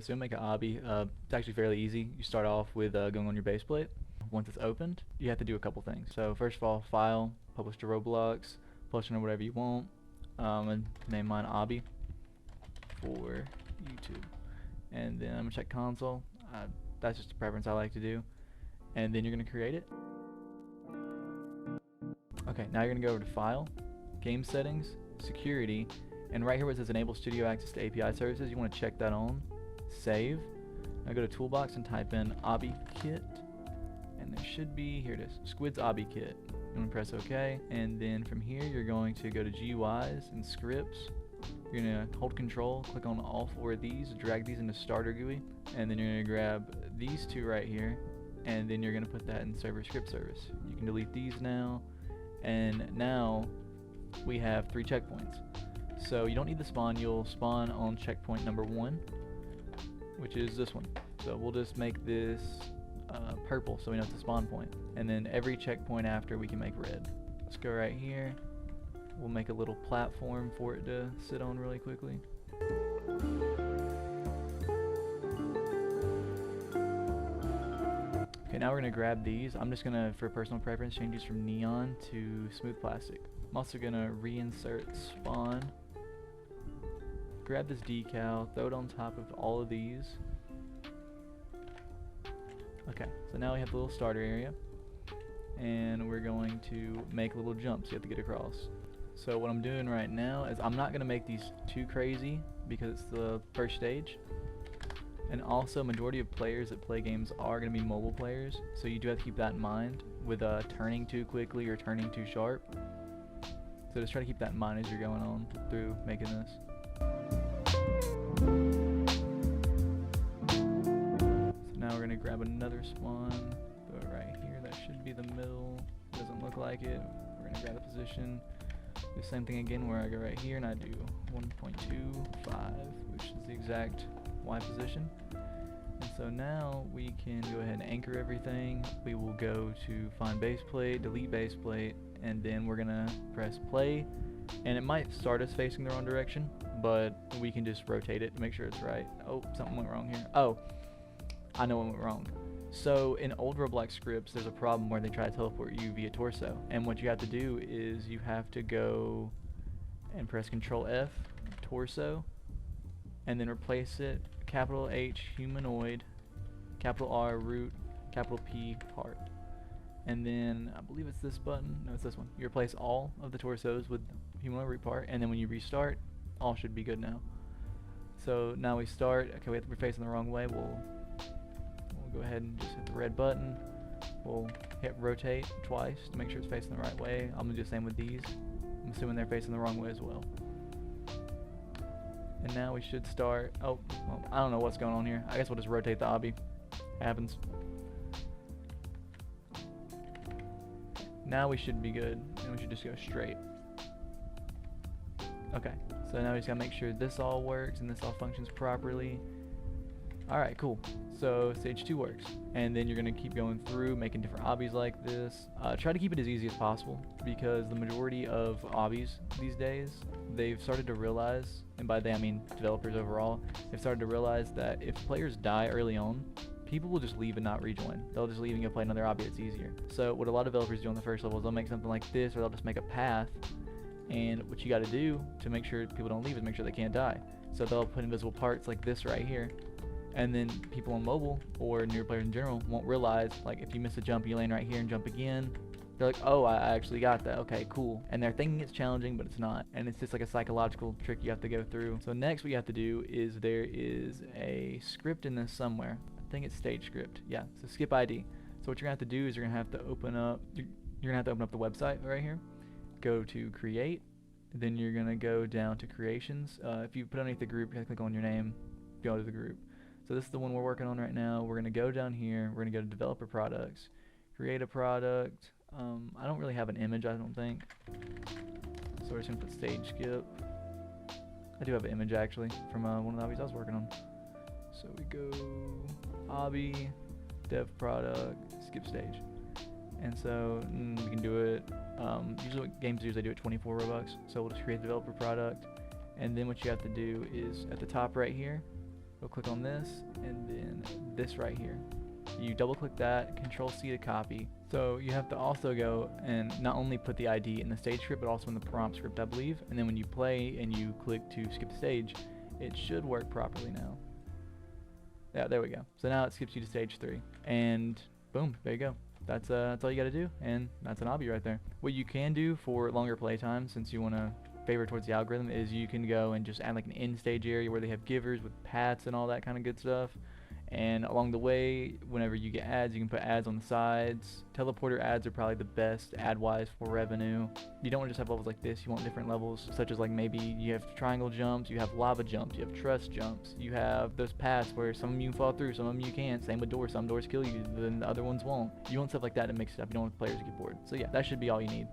pretty soon. Make an obby. It's actually fairly easy. You start off with going on your base plate. Once it's opened, you have to do a couple things. So first of all, file, publish to Roblox, publish on whatever you want, and name mine Obby for YouTube. And then I'm gonna check console. That's just a preference I like to do. And then you're gonna create it. Okay, now you're gonna go over to File, Game Settings, Security, and right here where it says Enable Studio Access to API Services, you want to check that on. Save. Now go to Toolbox and type in Obby Kit, and there should be, here it is, Squid's Obby Kit. You want to press OK, and then from here you're going to go to GUIs and Scripts. You're going to hold Control, click on all 4 of these, drag these into Starter GUI, and then you're going to grab these 2 right here, and then you're going to put that in Server Script Service. You can delete these now, and now we have 3 checkpoints. So you don't need the spawn, you'll spawn on checkpoint number 1, which is this one. So we'll just make this purple so we know it's a spawn point. And then every checkpoint after we can make red. Let's go right here. We'll make a little platform for it to sit on really quickly. Okay, now we're going to grab these. I'm just going to, for personal preference, change these from neon to smooth plastic. I'm also going to reinsert spawn. Grab this decal, throw it on top of all of these. Okay, so now we have the little starter area. And we're going to make little jumps you have to get across. So what I'm doing right now is I'm not going to make these too crazy because it's the first stage. And also, majority of players that play games are going to be mobile players, so you do have to keep that in mind with turning too quickly or turning too sharp. So just try to keep that in mind as you're going on through making this. So now we're going to grab another spawn, throw it right here. That should be the middle. Doesn't look like it. We're going to grab the position. Do the same thing again where I go right here and I do 1.25, which is the exact Y position. And so now we can go ahead and anchor everything. We will go to find base plate, delete base plate, and then we're gonna press play. And it might start us facing the wrong direction, but we can just rotate it to make sure it's right. Oh, something went wrong here. Oh, I know what went wrong. So in old Roblox scripts, there's a problem where they try to teleport you via torso. And what you have to do is you have to go and press Control F, torso, and then replace it, capital H, humanoid, capital R, root, capital P, part. And then, I believe it's this button, no it's this one. You replace all of the torsos with humanoid root part, and then when you restart, all should be good now. So now we start, okay, we have to be facing the wrong way, we'll go ahead and just hit the red button. We'll hit rotate twice to make sure it's facing the right way. I'm going to do the same with these. I'm assuming they're facing the wrong way as well. And now we should start, oh, well, I don't know what's going on here. I guess we'll just rotate the obby. Happens. Now we should be good, and we should just go straight. Okay, so now we just gotta make sure this all works and this all functions properly. Alright, cool. So stage 2 works. And then you're going to keep going through, making different obbies like this. Try to keep it as easy as possible, because the majority of obbies these days, they've started to realize, and by they I mean developers overall, they've started to realize that if players die early on, people will just leave and not rejoin. They'll just leave and go play another obby that's easier. So what a lot of developers do on the first level is they'll make something like this, or they'll just make a path. And what you got to do to make sure people don't leave is make sure they can't die. So they'll put invisible parts like this right here. And then people on mobile, or newer players in general, won't realize, like, if you miss a jump, you land right here and jump again. They're like, oh, I actually got that. Okay, cool. And they're thinking it's challenging, but it's not. And it's just like a psychological trick you have to go through. So next what you have to do is there is a script in this somewhere. I think it's stage script. Yeah, so skip ID. So what you're going to have to do is you're going to have to open up, you're going to have to open up the website right here. Go to create. Then you're going to go down to creations. If you put underneath the group, you have to click on your name, go to the group. So this is the one we're working on right now. We're going to go down here. We're going to go to developer products, create a product. I don't really have an image, I don't think. So we're just going to put stage skip. I do have an image actually from one of the obbies I was working on. So we go obby, dev product, skip stage. And so we can do it, usually what games do is they do it 24 Robux. So we'll just create a developer product. And then what you have to do is at the top right here, We'll click on this, and then this right here. You double click that, Control C to copy. So you have to also go and not only put the ID in the stage script, but also in the prompt script, I believe. And then when you play and you click to skip the stage, it should work properly now. Yeah, there we go. So now it skips you to stage 3, and boom, there you go. That's all you gotta do, and that's an obby right there. What you can do for longer playtime, since you want to favor towards the algorithm, is you can go and just add like an end stage area where they have givers with paths and all that kind of good stuff. And along the way, whenever you get ads, you can put ads on the sides. Teleporter ads are probably the best ad-wise for revenue. You don't want to just have levels like this. You want different levels, such as like maybe you have triangle jumps, you have lava jumps, you have truss jumps, you have those paths where some of them you can fall through, some of them you can't. Same with doors. Some doors kill you, then the other ones won't. You want stuff like that to mix it up. You don't want players to get bored. So yeah, that should be all you need.